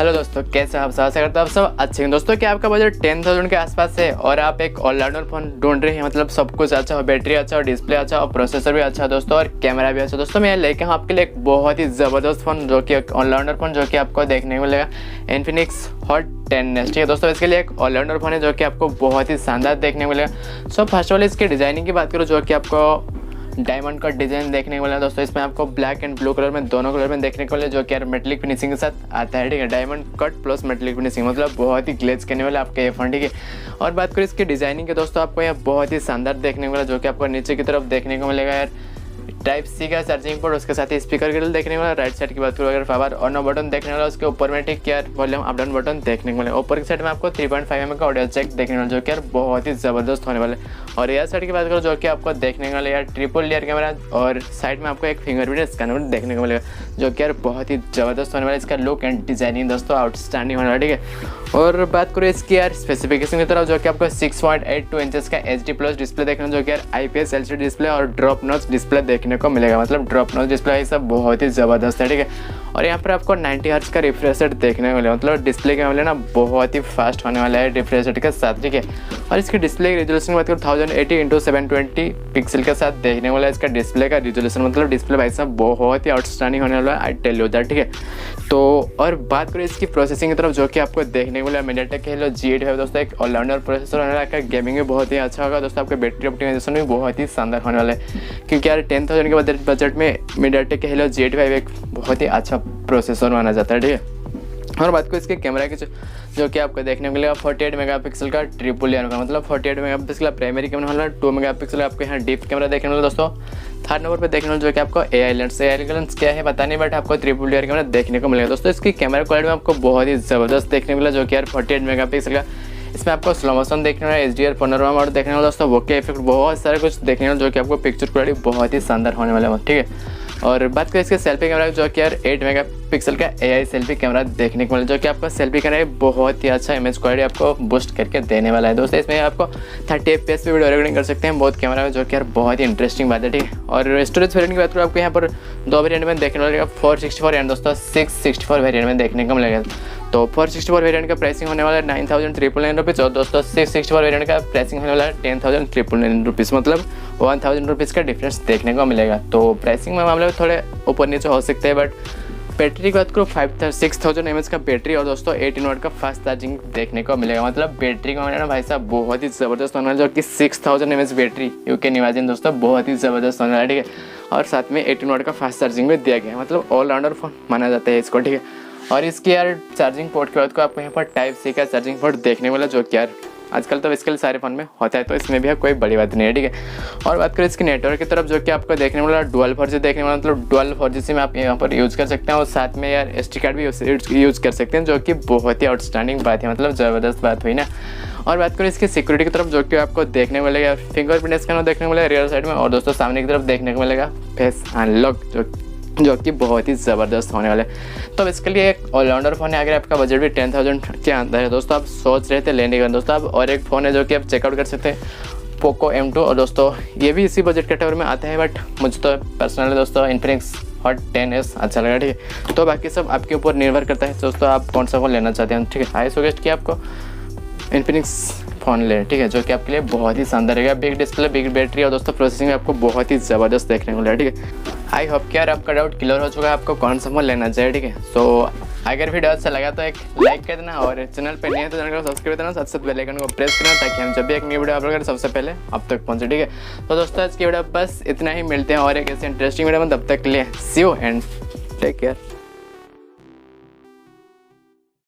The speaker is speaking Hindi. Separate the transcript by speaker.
Speaker 1: हेलो दोस्तों, कैसे आप सब? आशा करता हूँ आप सब अच्छे हैं। दोस्तों, क्या आपका बजट 10,000 के आसपास है और आप एक ऑलराउंडर फ़ोन ढूंढ रहे हैं, मतलब सब कुछ अच्छा हो, बैटरी अच्छा हो, डिस्प्ले अच्छा हो, प्रोसेसर भी अच्छा हो दोस्तों, और कैमरा भी अच्छा। दोस्तों मैं लेके हूँ आपके लिए एक बहुत ही ज़बरदस्त फ़ोन, जो कि एक ऑलराउंडर फ़ोन जो कि आपको देखने को मिलेगा इन्फिनिक्स हॉट 10S। ठीक है दोस्तों, इसके लिए एक ऑलराउंडर फ़ोन है जो कि आपको बहुत ही शानदार देखने को मिलेगा। सो फर्स्ट ऑफ ऑल इसकी डिज़ाइनिंग की बात करूँ, जो कि आपको डायमंड कट डिजाइन देखने को मिला दोस्तों। इसमें आपको ब्लैक एंड ब्लू कलर में, दोनों कलर में देखने को मिले, जो कि यार मेटलिक फिनिशिंग के साथ आता है। ठीक है, diamond cut plus metallic finishing, मतलब बहुत ही ग्लेज करने वाला आपका ये फोन। ठीक है, और बात करें इसकी डिजाइनिंग के दोस्तों, आपको यहाँ बहुत ही शानदार देखने को मिला, जो कि आपको नीचे की तरफ देखने को मिलेगा यार टाइप सी का चार्जिंग पोर्ट, उसके साथ ही स्पीकर ग्रिल देखने को मिला। राइट साइड की बात करूँ अगर पावर ऑन ऑफ बटन देखने वाला, उसके ऊपर में ठीक यार वॉल्यूम अप डाउन बटन देखने को मिले। ऊपर की साइड में आपको 3.5mm का ऑडियो जैक देखने वाला, जो कि यार बहुत ही ज़बरदस्त होने वाले। और एयर साइड की बात करूँ, जो कि आपको देखने को मिला यार ट्रिपल लेयर कैमरा, और साइड में आपको एक फिंगरप्रिंट स्कैनर देखने को मिलेगा, जो कि यार बहुत ही ज़बरदस्त होने वाला। इसका लुक एंड डिजाइनिंग दोस्तों आउटस्टैंडिंग होने वाला। ठीक है, और बात करूँ इसकी यार स्पेसिफिकेशन की तरफ, जो कि आपको 6.82 इंचेस का HD+ डिस्प्ले देखने को, जो कि यार IPS LCD डिस्प्ले और ड्रॉप नॉच डिस्प्ले देखने को मिलेगा, मतलब ड्रॉप नॉच डिस्प्ले ये सब बहुत ही ज़बरदस्त है। ठीक है, और यहाँ पर आपको 90 हर्ट्ज का रिफ्रेश रेट देखने को मिलेगा, मतलब डिस्प्ले के मामले ना बहुत ही फास्ट होने वाला है रिफ्रेश रेट के साथ। ठीक है, और इसकी डिस्प्ले रेजोल्यूशन की बात करूँ 1080x720 पिक्सल के साथ देखने को मिला इसका डिस्प्ले का रेजोल्यूशन, मतलब डिस्प्ले भाई साहब बहुत ही आउटस्टैंडिंग होने वाला है, आई टेल यू दैट। ठीक है, तो और बात करें इसकी प्रोसेसिंग की तरफ, जो कि आपको देखने को मिला MediaTek Helio G85 दोस्तों, एक ऑलराउंडर प्रोसेसर होने वाला है। गेमिंग भी बहुत ही अच्छा होगा दोस्तों, आपका बैटरी ऑप्टिमाइजेशन भी बहुत ही शानदार होने वाला है, क्योंकि यार 10,000 के बजट में MediaTek Helio G85 एक बहुत ही अच्छा प्रोसेसर माना जाता है। ठीक है, और बात को इसके कैमरा की, जो कि आपको देखने को मिलेगा 48 मेगापिक्सल का ट्रिपल लेयर का, मतलब 48 मेगापिक्सल का प्राइमरी कैमरा वाला, 2 मेगापिक्सल आपको यहाँ डीप कैमरा देखने को मिला दोस्तों। थर्ड नंबर पे देखने को जो कि आपको AI लेंस क्या है पता नहीं, बट आपको ट्रिपल लेयर कैमरा देखने को मिलेगा दोस्तों। इसकी कैमरा क्वालिटी में आपको बहुत ही ज़बरदस्त देखने को मिला, जो कि यार 48 मेगापिक्सल का। इसमें आपको स्लो मोशन देखने वाला, HDR पैनोरामा मोड देखने वाला दोस्तों, बोके इफेक्ट बहुत सारे कुछ देखने वाला, जो कि आपको पिक्चर क्वालिटी बहुत ही शानदार होने वाला है। ठीक है, और बात करें इसके सेल्फी कैमरा, जो कि यार 8 मेगापिक्सल का AI सेल्फी कैमरा देखने को मिला, जो कि आपका सेल्फी कैमरा बहुत ही अच्छा इमेज क्वालिटी आपको बूस्ट करके देने वाला है दोस्तों। इसमें आपको 30 FPS पे वीडियो रिकॉर्डिंग कर सकते हैं बहुत कैमरा में, जो कि यार बहुत ही इंटरेस्टिंग बात है। ठीक है, और स्टोरेज वेरिएंट की बात करूँ, आपको यहाँ पर 2 वेरिएंट में देखने को मिलेगा, 464 एंड दोस्तों 664 वेरिएंट में देखने को मिलेगा। तो 464 वेरिएंट का प्राइसिंग होने वाला है 9,999 रुपीज़, और दोस्तों 664 वेरिएंट का प्राइसिंग होने वाला है 10,999 रुपीज़, मतलब 1,000 रुपीज़ का डिफरेंस देखने को मिलेगा। तो प्राइसिंग में मामले में थोड़े ऊपर नीचे हो सकते हैं, बट बैटरी की बात करूँ 6000 mAh का बैटरी, और दोस्तों 18 वाट का फास्ट चार्जिंग देखने को मिलेगा, मतलब बैटरी का ना भाई साहब बहुत ही ज़बरदस्त होने वाला है, जो कि 6000 mAh battery you can imagine दोस्तों, बहुत ही ज़बरदस्त होने वाला है। ठीक है, और साथ में 18 वाट का फास्ट चार्जिंग भी दिया गया है, मतलब ऑलराउंडर फोन माना जाता है इसको। ठीक है, और इसकी यार चार्जिंग पोर्ट की बात को, आपको यहाँ पर टाइप सी का चार्जिंग पोर्ट देखने को मिला, जो कि यार आजकल तो इसके लिए सारे फ़ोन में होता है, तो इसमें भी कोई बड़ी बात नहीं है। ठीक है, और बात करें इसकी नेटवर्क की तरफ, जो कि आपको देखने वाला डुअल 4G देखने वाला, मतलब डुअल 4G सिम आप यहाँ पर यूज़ कर सकते हैं, और साथ में यार SD कार्ड भी यूज़ कर सकते हैं, जो कि बहुत ही आउटस्टैंडिंग बात है, मतलब ज़बरदस्त बात हुई ना। और बात करें इसकी सिक्योरिटी की तरफ, जो कि आपको देखने को मिलेगा फिंगरप्रिंट स्कैनर देखने को मिलेगा रियर साइड में, और दोस्तों सामने की तरफ देखने को मिलेगा फेस अनलॉक, जो कि बहुत ही ज़बरदस्त होने वाला है। तो इसके लिए एक ऑलराउंडर फ़ोन है, अगर आपका बजट भी 10,000 के अंदर है दोस्तों, आप सोच रहे थे लेने का दोस्तों, आप और एक फ़ोन है जो कि आप चेकआउट कर सकते हैं, पोको M2, और दोस्तों ये भी इसी बजट कैटेगरी में आता है, बट मुझे तो पर्सनली दोस्तों इन्फिनिक्स हॉट 10S अच्छा लगा। ठीक है, तो बाकी सब आपके ऊपर निर्भर करता है दोस्तों, आप कौन सा फ़ोन लेना चाहते हैं। ठीक है, आई सजेस्ट किया आपको इन्फिनिक्स फ़ोन ले। ठीक है, जो कि आपके लिए बहुत ही शानदार रहेगा, बिग डिस्प्ले, बिग बैटरी, और दोस्तों प्रोसेसिंग में आपको बहुत ही ज़बरदस्त देखने को मिलेगा। ठीक है, आई होप कि यार आपका डाउट क्लियर हो चुका है, आपको कौन सा फ़ोन लेना चाहिए। ठीक है, सो अगर वीडियो अच्छा लगा तो एक लाइक कर देना, और चैनल पर नहीं है तो चैनल को सब्सक्राइब कर देना, साथ साथ बेल आइकन को प्रेस करना, ताकि हम जब भी एक न्यू वीडियो अपलोड करें सबसे पहले आप तक पहुँचे। ठीक है, तो दोस्तों आज की वीडियो बस इतना ही, मिलते हैं और एक ऐसे इंटरेस्टिंग वीडियो में, तब तक के लिए सी यू एंड टेक केयर।